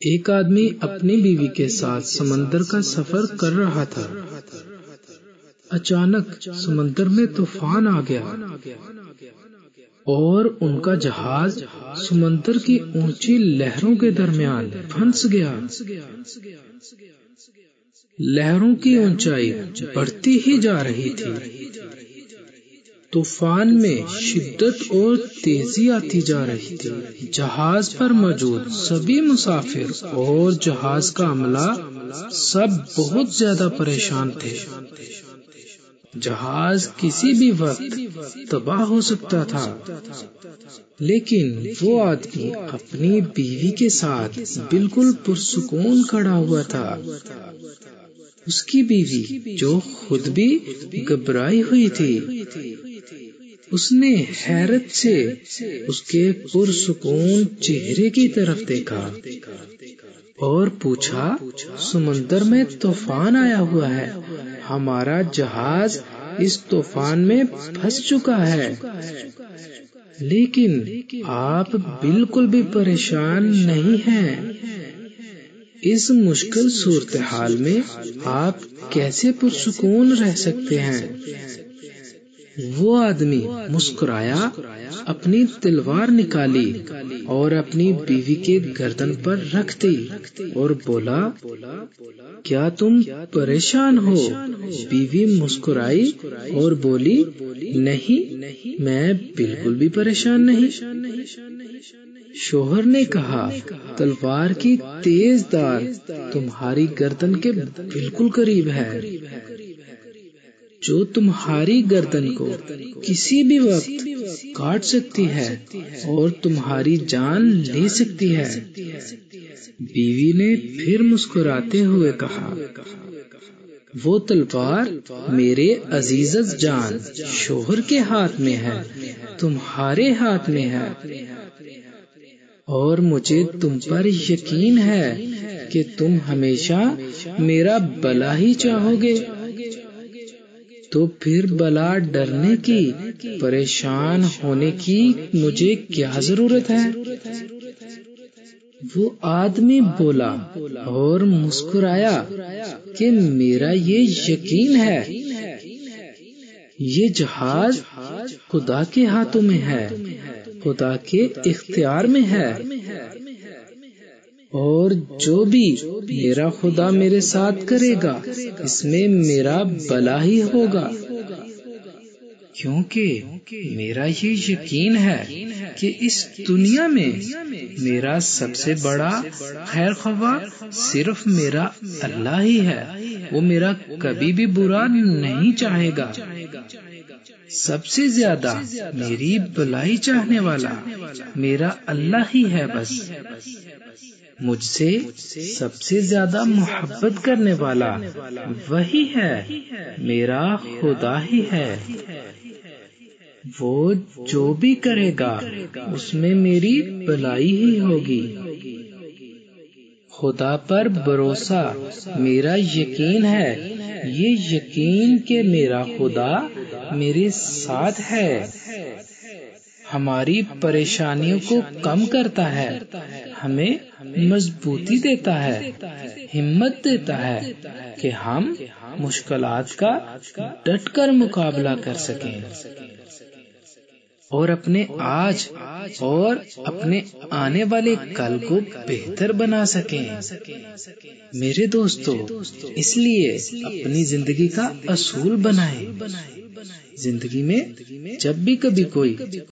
ایک آدمی اپنی بیوی کے ساتھ سمندر کا سفر کر رہا تھا۔ اچانک سمندر میں طوفان آ گیا اور ان کا جہاز سمندر کی اونچی لہروں کے درمیان پھنس گیا۔ لہروں کی اونچائی بڑھتی ہی جا رہی تھی۔ طوفان میں شدت اور تیزی آتی جا رہی تھی۔ جہاز پر موجود سبھی مسافر اور جہاز کا عملہ سب بہت زیادہ پریشان تھے۔ جہاز کسی بھی وقت تباہ ہو سکتا تھا، لیکن وہ آدمی اپنی بیوی کے ساتھ بالکل پرسکون کھڑا ہوا تھا۔ اس کی بیوی جو خود بھی گھبرائی ہوئی تھی، اس نے حیرت سے اس کے پرسکون چہرے کی طرف دیکھا اور پوچھا، سمندر میں طوفان آیا ہوا ہے، ہمارا جہاز اس طوفان میں پھنس چکا ہے، لیکن آپ بالکل بھی پریشان نہیں ہیں۔ اس مشکل صورتحال میں آپ کیسے پرسکون رہ سکتے ہیں؟ وہ آدمی مسکرایا، اپنی تلوار نکالی اور اپنی بیوی کے گردن پر رکھ دی اور بولا، کیا تم پریشان ہو؟ بیوی مسکرائی اور بولی، نہیں، میں بالکل بھی پریشان نہیں۔ شوہر نے کہا، تلوار کی تیز دھار تمہاری گردن کے بالکل قریب ہے، جو تمہاری گردن کو کسی بھی وقت کاٹ سکتی ہے اور تمہاری جان لے سکتی ہے۔ بیوی نے پھر مسکراتے ہوئے کہا، وہ تلوار میرے عزیز جان شوہر کے ہاتھ میں ہے، تمہارے ہاتھ میں ہے، اور مجھے تم پر یقین ہے کہ تم ہمیشہ میرا بھلا ہی چاہو گے، تو پھر بلا ڈرنے کی، پریشان ہونے کی مجھے کیا ضرورت ہے؟ وہ آدمی بولا اور مسکرایا کہ میرا یہ یقین ہے، یہ جہاز خدا کے ہاتھوں میں ہے، خدا کے اختیار میں ہے، اور جو بھی میرا خدا میرے ساتھ کرے گا اس میں میرا بھلا ہی ہوگا، کیونکہ میرا یہ یقین ہے کہ اس دنیا میں میرا سب سے بڑا خیر خواہ صرف میرا اللہ ہی ہے، وہ میرا کبھی بھی برا نہیں چاہے گا، سب سے زیادہ میری بھلائی چاہنے والا میرا اللہ ہی ہے، بس مجھ سے سب سے زیادہ محبت کرنے والا وہی ہے، میرا خدا ہی ہے، وہ جو بھی کرے گا اس میں میری بھلائی ہی ہوگی۔ خدا پر بھروسہ میرا یقین ہے، یہ یقین کہ میرا خدا میرے ساتھ ہے ہماری پریشانیوں کو کم کرتا ہے، ہمیں مضبوطی دیتا ہے، ہمت دیتا ہے کہ ہم مشکلات کا ڈٹ کر مقابلہ کر سکیں اور اپنے آج اور اپنے آنے والے کل کو بہتر بنا سکیں۔ میرے دوستو، اس لیے اپنی زندگی کا اصول بنائیں۔ زندگی میں جب بھی کبھی کوئی